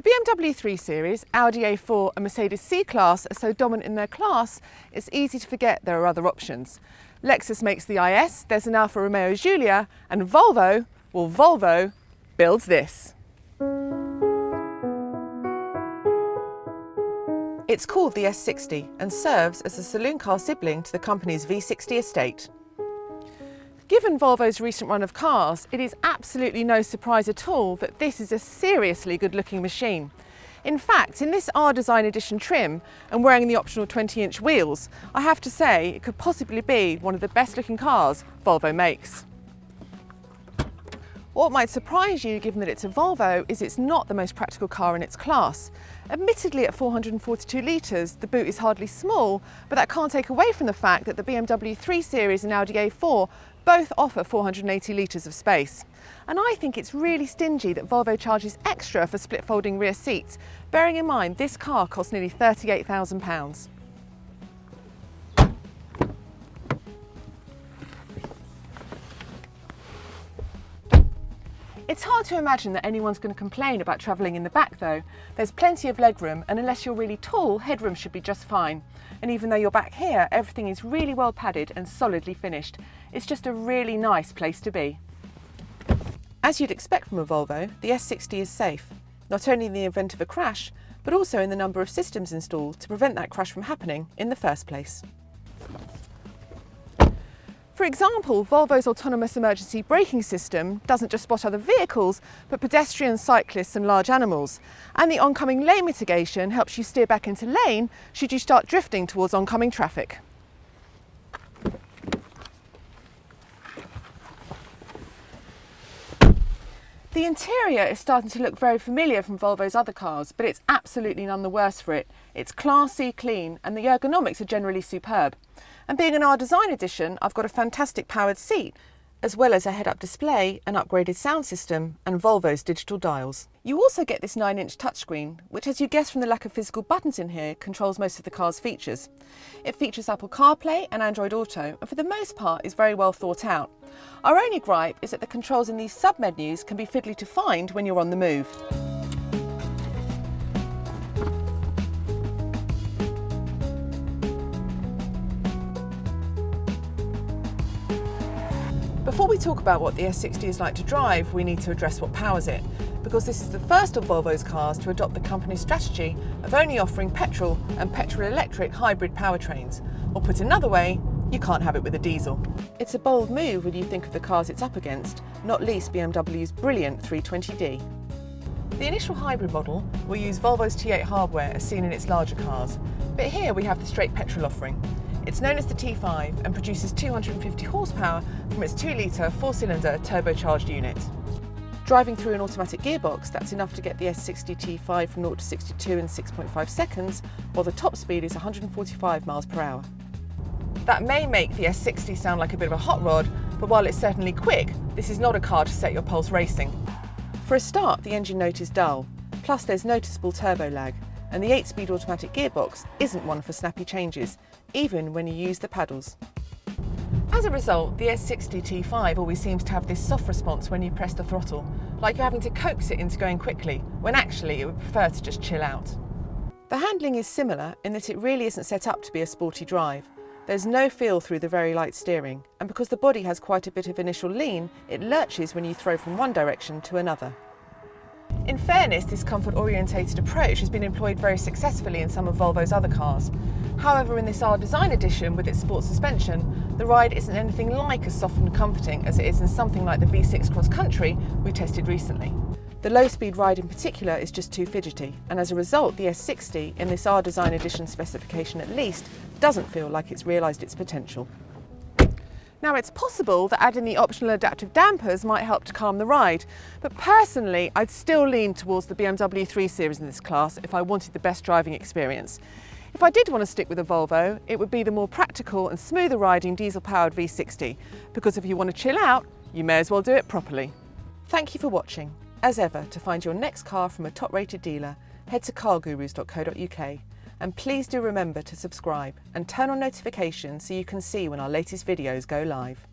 The BMW 3 Series, Audi A4 and Mercedes C-Class are so dominant in their class, it's easy to forget there are other options. Lexus makes the IS, there's an Alfa Romeo Giulia, and Volvo, well, Volvo builds this. It's called the S60 and serves as a saloon car sibling to the company's V60 estate. Given Volvo's recent run of cars, it is absolutely no surprise at all that this is a seriously good-looking machine. In fact, in this R Design Edition trim and wearing the optional 20-inch wheels, I have to say it could possibly be one of the best-looking cars Volvo makes. What might surprise you, given that it's a Volvo, is it's not the most practical car in its class. Admittedly, at 442 litres, the boot is hardly small, but that can't take away from the fact that the BMW 3 Series and Audi A4 both offer 480 litres of space. And I think it's really stingy that Volvo charges extra for split folding rear seats, bearing in mind this car costs nearly £38,000. It's hard to imagine that anyone's going to complain about travelling in the back though. There's plenty of legroom, and unless you're really tall, headroom should be just fine. And even though you're back here, everything is really well padded and solidly finished. It's just a really nice place to be. As you'd expect from a Volvo, the S60 is safe, not only in the event of a crash, but also in the number of systems installed to prevent that crash from happening in the first place. For example, Volvo's autonomous emergency braking system doesn't just spot other vehicles, but pedestrians, cyclists and large animals. And the oncoming lane mitigation helps you steer back into lane should you start drifting towards oncoming traffic. The interior is starting to look very familiar from Volvo's other cars, but it's absolutely none the worse for it. It's classy, clean, and the ergonomics are generally superb. And being an R Design Edition, I've got a fantastic powered seat, as well as a head-up display, an upgraded sound system, and Volvo's digital dials. You also get this 9-inch touchscreen, which, as you guess from the lack of physical buttons in here, controls most of the car's features. It features Apple CarPlay and Android Auto, and for the most part is very well thought out. Our only gripe is that the controls in these sub-menus can be fiddly to find when you're on the move. Before we talk about what the S60 is like to drive, we need to address what powers it, because this is the first of Volvo's cars to adopt the company's strategy of only offering petrol and petrol-electric hybrid powertrains. Or put another way, you can't have it with a diesel. It's a bold move when you think of the cars it's up against, not least BMW's brilliant 320d. The initial hybrid model will use Volvo's T8 hardware as seen in its larger cars, but here we have the straight petrol offering. It's known as the T5 and produces 250 horsepower from its 2-litre 4-cylinder turbocharged unit. Driving through an automatic gearbox, that's enough to get the S60 T5 from 0 to 62 in 6.5 seconds, while the top speed is 145 miles per hour. That may make the S60 sound like a bit of a hot rod, but while it's certainly quick, this is not a car to set your pulse racing. For a start, the engine note is dull, plus there's noticeable turbo lag, and the 8-speed automatic gearbox isn't one for snappy changes, even when you use the paddles. As a result, the S60 T5 always seems to have this soft response when you press the throttle, like you're having to coax it into going quickly, when actually it would prefer to just chill out. The handling is similar in that it really isn't set up to be a sporty drive. There's no feel through the very light steering, and because the body has quite a bit of initial lean, it lurches when you throw from one direction to another. In fairness, this comfort-orientated approach has been employed very successfully in some of Volvo's other cars. However, in this R Design Edition with its sport suspension, the ride isn't anything like as soft and comforting as it is in something like the V6 Cross Country we tested recently. The low-speed ride in particular is just too fidgety, and as a result the S60, in this R Design Edition specification at least, doesn't feel like it's realised its potential. Now, it's possible that adding the optional adaptive dampers might help to calm the ride, but personally I'd still lean towards the BMW 3 Series in this class if I wanted the best driving experience. If I did want to stick with a Volvo, it would be the more practical and smoother riding diesel-powered V60, because if you want to chill out, you may as well do it properly. Thank you for watching. As ever, to find your next car from a top-rated dealer, head to cargurus.co.uk. And please do remember to subscribe and turn on notifications so you can see when our latest videos go live.